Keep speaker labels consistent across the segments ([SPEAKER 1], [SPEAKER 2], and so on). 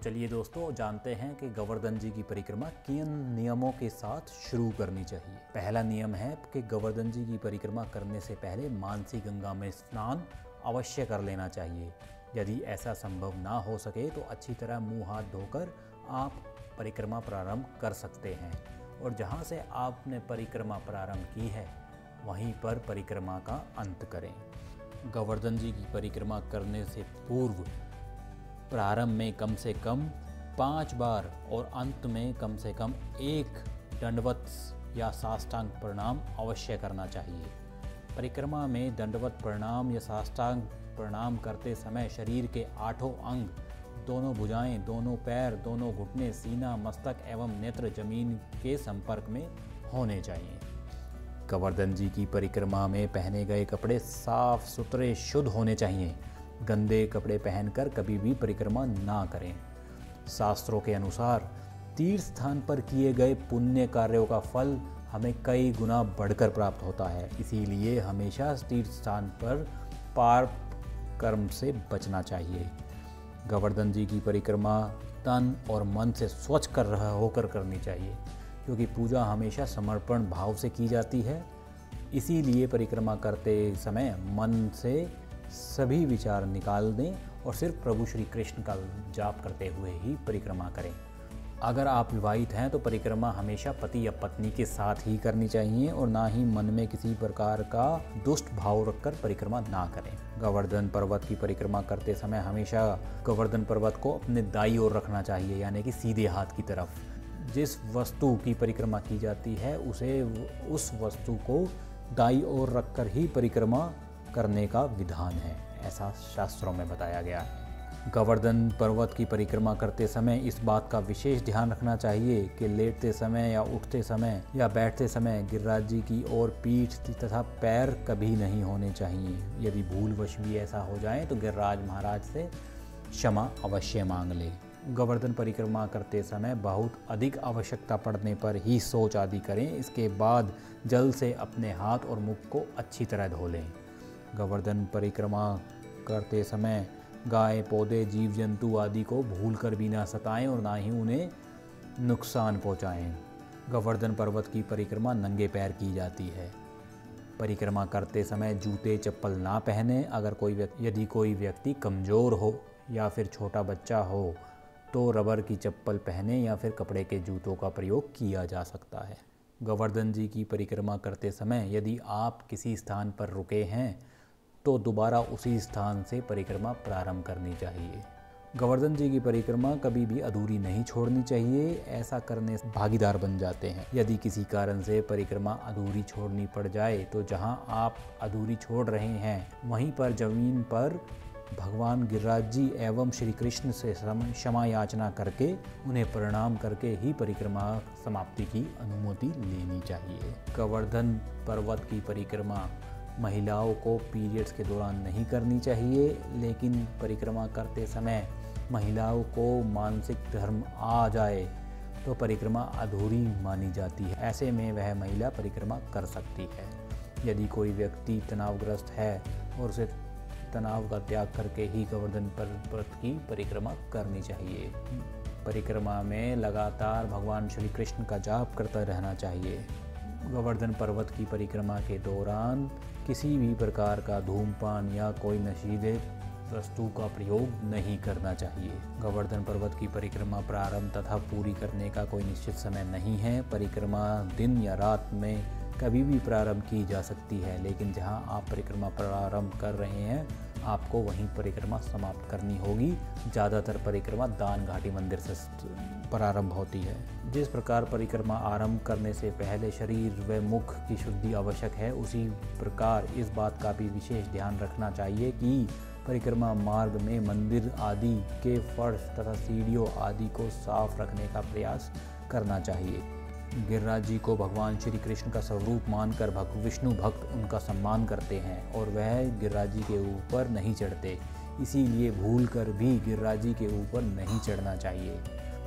[SPEAKER 1] चलिए दोस्तों जानते हैं कि गोवर्धन जी की परिक्रमा किन नियमों के साथ शुरू करनी चाहिए। पहला नियम है कि गोवर्धन जी की परिक्रमा करने से पहले मानसी गंगा में स्नान अवश्य कर लेना चाहिए। यदि ऐसा संभव ना हो सके तो अच्छी तरह मुंह हाथ धोकर आप परिक्रमा प्रारंभ कर सकते हैं और जहां से आपने परिक्रमा प्रारंभ की है वहीं पर परिक्रमा का अंत करें। गोवर्धन जी की परिक्रमा करने से पूर्व प्रारंभ में कम से कम 5 बार और अंत में कम से कम 1 दंडवत या साष्टांग प्रणाम अवश्य करना चाहिए। परिक्रमा में दंडवत प्रणाम या साष्टांग प्रणाम करते समय शरीर के 8 अंग, दोनों भुजाएं, दोनों पैर, दोनों घुटने, सीना, मस्तक एवं नेत्र जमीन के संपर्क में होने चाहिए। गोवर्धन जी की परिक्रमा में पहने गए कपड़े साफ सुथरे शुद्ध होने चाहिए। गंदे कपड़े पहनकर कभी भी परिक्रमा ना करें। शास्त्रों के अनुसार तीर्थ स्थान पर किए गए पुण्य कार्यों का फल हमें कई गुना बढ़कर प्राप्त होता है, इसीलिए हमेशा तीर्थ स्थान पर पाप कर्म से बचना चाहिए। गोवर्धन जी की परिक्रमा तन और मन से स्वच्छ होकर करनी चाहिए, क्योंकि पूजा हमेशा समर्पण भाव से की जाती है। इसीलिए परिक्रमा करते समय मन से सभी विचार निकाल दें और सिर्फ प्रभु श्री कृष्ण का जाप करते हुए ही परिक्रमा करें। अगर आप विवाहित हैं तो परिक्रमा हमेशा पति या पत्नी के साथ ही करनी चाहिए और ना ही मन में किसी प्रकार का दुष्ट भाव रखकर परिक्रमा ना करें। गोवर्धन पर्वत की परिक्रमा करते समय हमेशा गोवर्धन पर्वत को अपने दाईं ओर रखना चाहिए, यानी कि सीधे हाथ की तरफ। जिस वस्तु की परिक्रमा की जाती है उस वस्तु को दाईं ओर रखकर ही परिक्रमा करने का विधान है, ऐसा शास्त्रों में बताया गया है। गोवर्धन पर्वत की परिक्रमा करते समय इस बात का विशेष ध्यान रखना चाहिए कि लेटते समय या उठते समय या बैठते समय गिरिराज जी की ओर पीठ तथा पैर कभी नहीं होने चाहिए। यदि भूलवश भी ऐसा हो जाए तो गिरिराज महाराज से क्षमा अवश्य मांग ले। गोवर्धन परिक्रमा करते समय बहुत अधिक आवश्यकता पड़ने पर ही शौच आदि करें। इसके बाद जल से अपने हाथ और मुख को अच्छी तरह धो लें। गोवर्धन परिक्रमा करते समय गाय, पौधे, जीव जंतु आदि को भूलकर भी ना सताएं और ना ही उन्हें नुकसान पहुंचाएं। गोवर्धन पर्वत की परिक्रमा नंगे पैर की जाती है। परिक्रमा करते समय जूते चप्पल ना पहने। यदि कोई व्यक्ति कमज़ोर हो या फिर छोटा बच्चा हो तो रबर की चप्पल पहने या फिर कपड़े के जूतों का प्रयोग किया जा सकता है। गोवर्धन जी की परिक्रमा करते समय यदि आप किसी स्थान पर रुके हैं तो दोबारा उसी स्थान से परिक्रमा प्रारंभ करनी चाहिए। गोवर्धन जी की परिक्रमा कभी भी अधूरी नहीं छोड़नी चाहिए, ऐसा करने से भागीदार बन जाते हैं। यदि किसी कारण से परिक्रमा अधूरी छोड़नी पड़ जाए तो जहां आप अधूरी छोड़ रहे हैं वहीं पर जमीन पर भगवान गिरिराज जी एवं श्री कृष्ण से क्षमा याचना करके उन्हें प्रणाम करके ही परिक्रमा समाप्ति की अनुमति लेनी चाहिए। गोवर्धन पर्वत की परिक्रमा महिलाओं को पीरियड्स के दौरान नहीं करनी चाहिए, लेकिन परिक्रमा करते समय महिलाओं को मानसिक धर्म आ जाए तो परिक्रमा अधूरी मानी जाती है। ऐसे में वह महिला परिक्रमा कर सकती है। यदि कोई व्यक्ति तनावग्रस्त है और उसे तनाव का त्याग करके ही गोवर्धन पर्वत की परिक्रमा करनी चाहिए। परिक्रमा में लगातार भगवान श्री कृष्ण का जाप करता रहना चाहिए। गोवर्धन पर्वत की परिक्रमा के दौरान किसी भी प्रकार का धूमपान या कोई नशीले वस्तु का प्रयोग नहीं करना चाहिए। गोवर्धन पर्वत की परिक्रमा प्रारंभ तथा पूरी करने का कोई निश्चित समय नहीं है। परिक्रमा दिन या रात में कभी भी प्रारंभ की जा सकती है, लेकिन जहां आप परिक्रमा प्रारंभ कर रहे हैं आपको वहीं परिक्रमा समाप्त करनी होगी। ज़्यादातर परिक्रमा दान घाटी मंदिर से प्रारंभ होती है। जिस प्रकार परिक्रमा आरंभ करने से पहले शरीर व मुख की शुद्धि आवश्यक है, उसी प्रकार इस बात का भी विशेष ध्यान रखना चाहिए कि परिक्रमा मार्ग में मंदिर आदि के फर्श तथा सीढ़ियों आदि को साफ रखने का प्रयास करना चाहिए। गिरिराज जी को भगवान श्री कृष्ण का स्वरूप मानकर विष्णु भक्त उनका सम्मान करते हैं और वह गिरिराज जी के ऊपर नहीं चढ़ते, इसीलिए भूलकर भी गिरिराज जी के ऊपर नहीं चढ़ना चाहिए।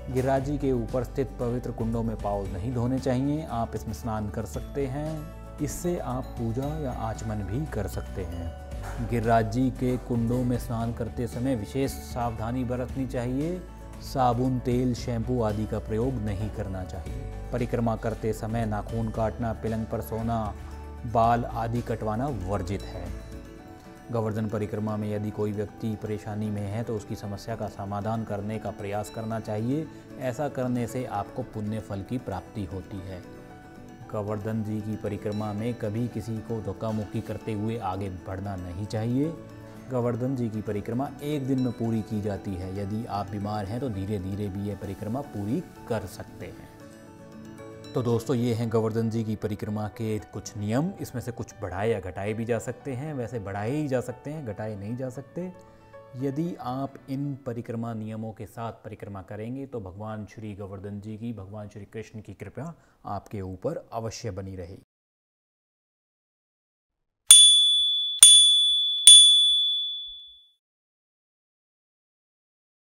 [SPEAKER 1] गिरिराज जी के ऊपर स्थित पवित्र कुंडों में पाँव नहीं धोने चाहिए। आप इसमें स्नान कर सकते हैं। इससे आप पूजा या आचमन भी कर सकते हैं। गिरिराज जी के कुंडों में स्नान करते समय विशेष सावधानी बरतनी चाहिए साबुन, तेल, शैम्पू आदि का प्रयोग नहीं करना चाहिए। परिक्रमा करते समय नाखून काटना, पलंग पर सोना, बाल आदि कटवाना वर्जित है। गोवर्धन परिक्रमा में यदि कोई व्यक्ति परेशानी में है तो उसकी समस्या का समाधान करने का प्रयास करना चाहिए। ऐसा करने से आपको पुण्य फल की प्राप्ति होती है। गोवर्धन जी की परिक्रमा में कभी किसी को धक्का मुक्की करते हुए आगे बढ़ना नहीं चाहिए। गोवर्धन जी की परिक्रमा एक दिन में पूरी की जाती है। यदि आप बीमार हैं तो धीरे धीरे भी यह परिक्रमा पूरी कर सकते हैं। तो दोस्तों, ये हैं गोवर्धन जी की परिक्रमा के कुछ नियम। इसमें से कुछ बढ़ाए या घटाए भी जा सकते हैं। वैसे बढ़ाए ही जा सकते हैं, घटाए नहीं जा सकते। यदि आप इन परिक्रमा नियमों के साथ परिक्रमा करेंगे तो भगवान श्री गोवर्धन जी की, भगवान श्री कृष्ण की कृपा आपके ऊपर अवश्य बनी रहेगी।